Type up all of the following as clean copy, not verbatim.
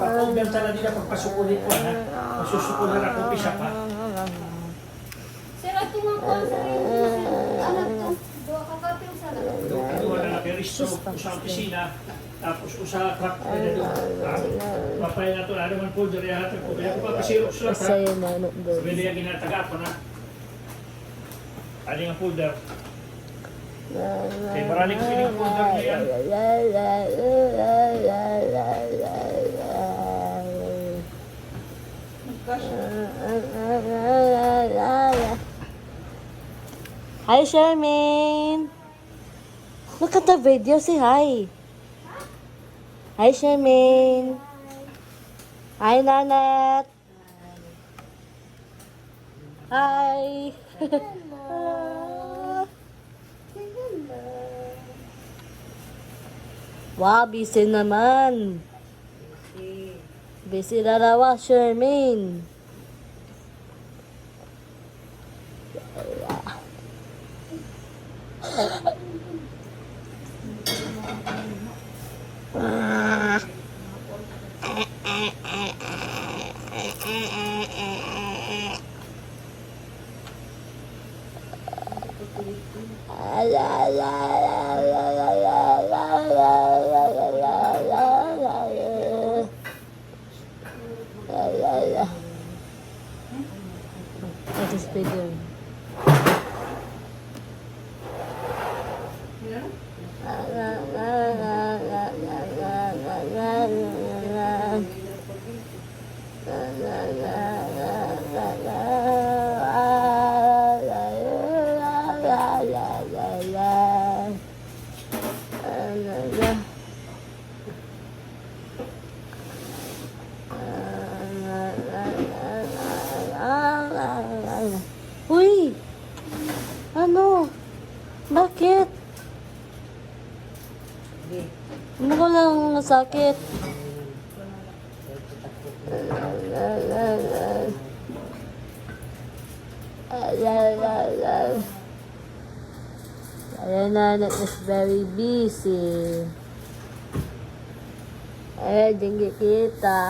Pag-over na nila pagpasukunin ko na. Masusukunan ako pisa pa. Sir, ito nga po sa anak to. Dua ka kapil sa anak. Doon na nakiristo sa opisina. Tapos usa truck na doon. Papay na ito. Ano man po, diri hatag ko. Kaya ko papasirok sila. Saya na ano doon. Sabi niya ginataga ko na. Ano nga folder? Kaya marami ko piling folder niya. Hi, Charmaine! Look at the video. Say hi. Hi, Charmaine. Hi, Nanat. Hi. Wow, busy naman. Busy na raw, Charmaine. That is bigger. Uy! Ano? Bakit? Ano ko lang sakit? Nana is very busy. Dinggi kita.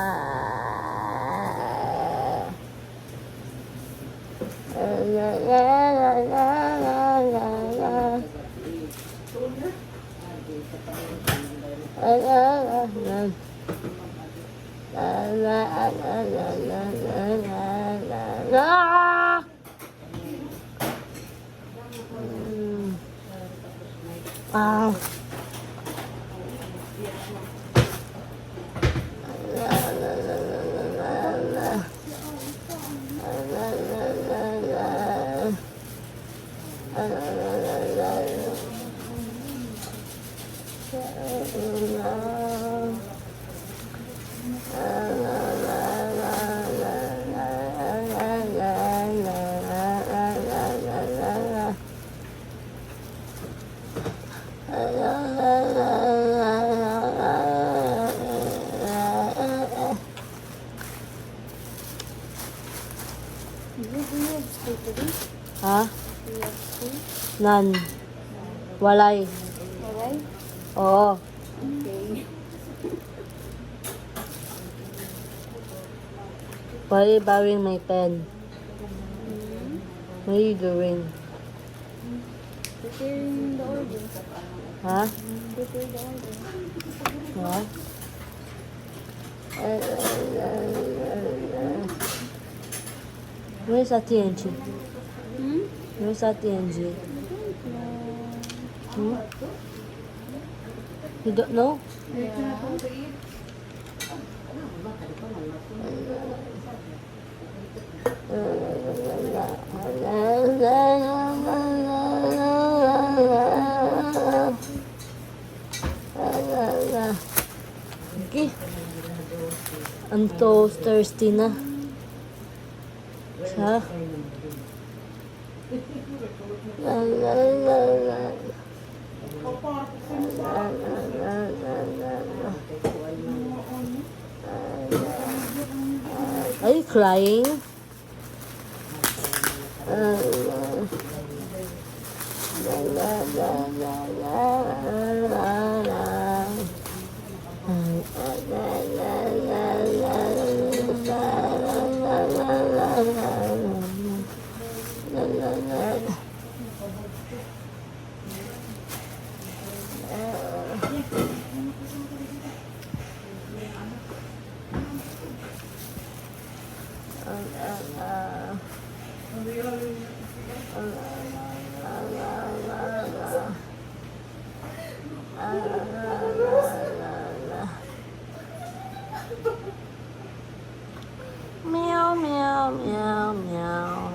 Ha? Nan. Walay. Alright? Oo. Okay. Why are you borrowing my pen? What are you doing? Preparing the order. Ha? Prepare the order. What? Where's Ate Angie? Where's Ate Angie? Hmm? You don't know? Okay. I'm so thirsty na. Ha? Are you crying? meow, meow.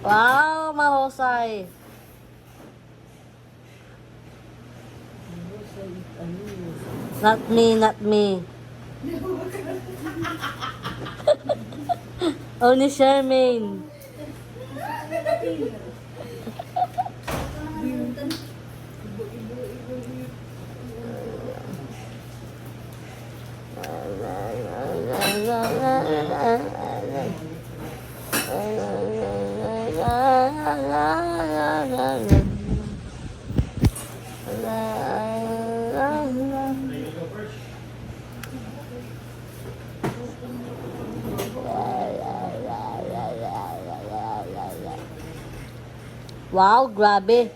Wow, mahusay. Not me, not me. Only Charmaine. May you go first. Wow, grabe.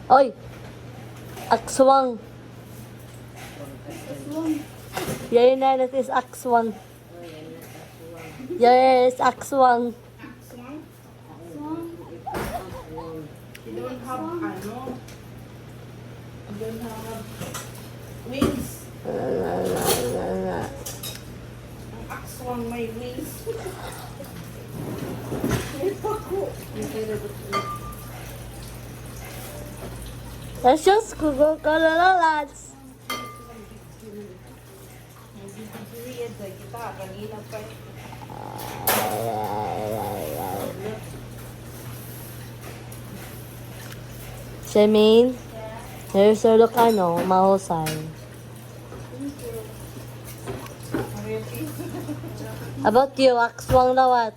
Oy! Akswang. Yan na, that is akswang. Yes, akswang. You don't have ano. You don't have wings. Ang akswang may wings. Let's just go lads. Weird na kita. Kanina pa. Charmaine, here's your look, ano, mahusay. About you, akswang na what?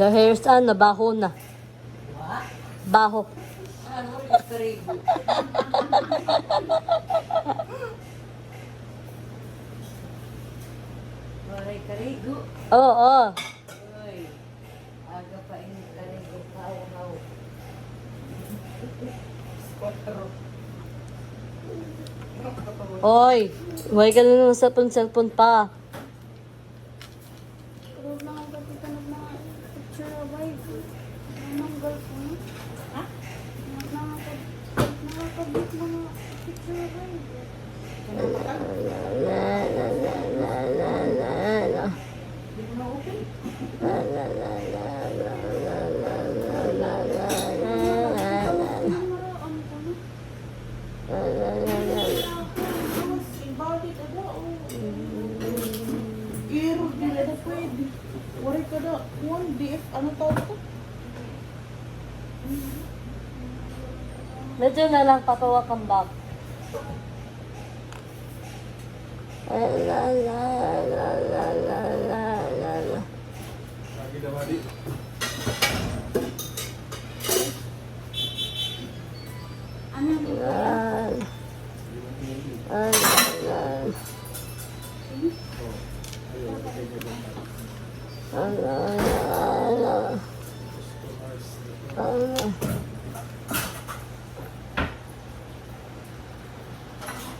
Your hair's ano, baho na. Baho. Maray karigo. Oo, oo. Uy. Aga pa ini karigo. Kao-kao. Squatro. Oy, huwag ka na ng cellphone pa. Pero nakakapita ng mga picture na vibe. Nananggal ko na. Ha? Nakakabit mga picture na vibe. Di mo na-open? Namaraan ko na. Embodied ada error din ada pwede. Wari ka da. One DF ano tawag ko? Medyo na lang papawa kang back. Lagi daw mali. Ano yung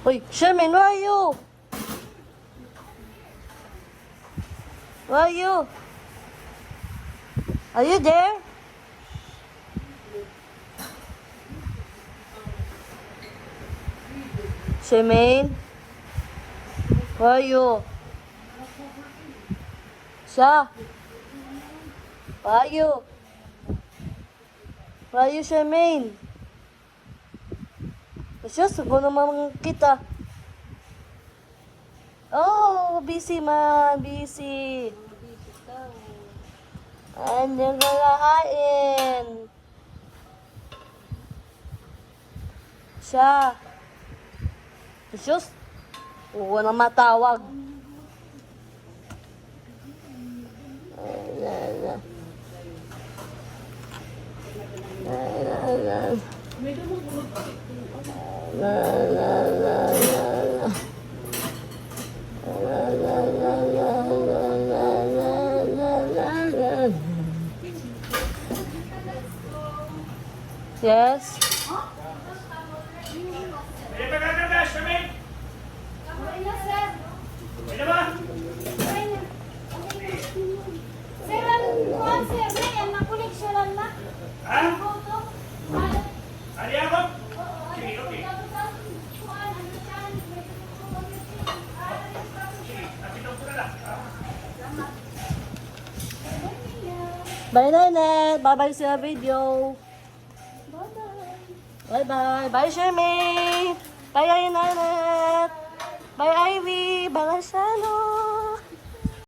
Uy, Charmaine, where are you? Where are you? Are you there? Charmaine? Where are you? Siya? Where are you? Where are you, Charmaine? Diyos, sugo naman kita. Oh, busy man, busy. Andiyan ka lahain. Siya. Diyos, huwag na matawag. Yes? Pwede ba gagagas kami? Okay na, sir. Pwede ba? Okay na. Sir, ang kuhan, sir. Yan, nakoleksyonan na. Ha? Ang photo. Ali ako? Sige, okay. Sige, napitong ko na lang. Bye, Nanet. Bye-bye sa video. Bye-bye. Bye-bye. Bye, Shemi. Bye, Nanet.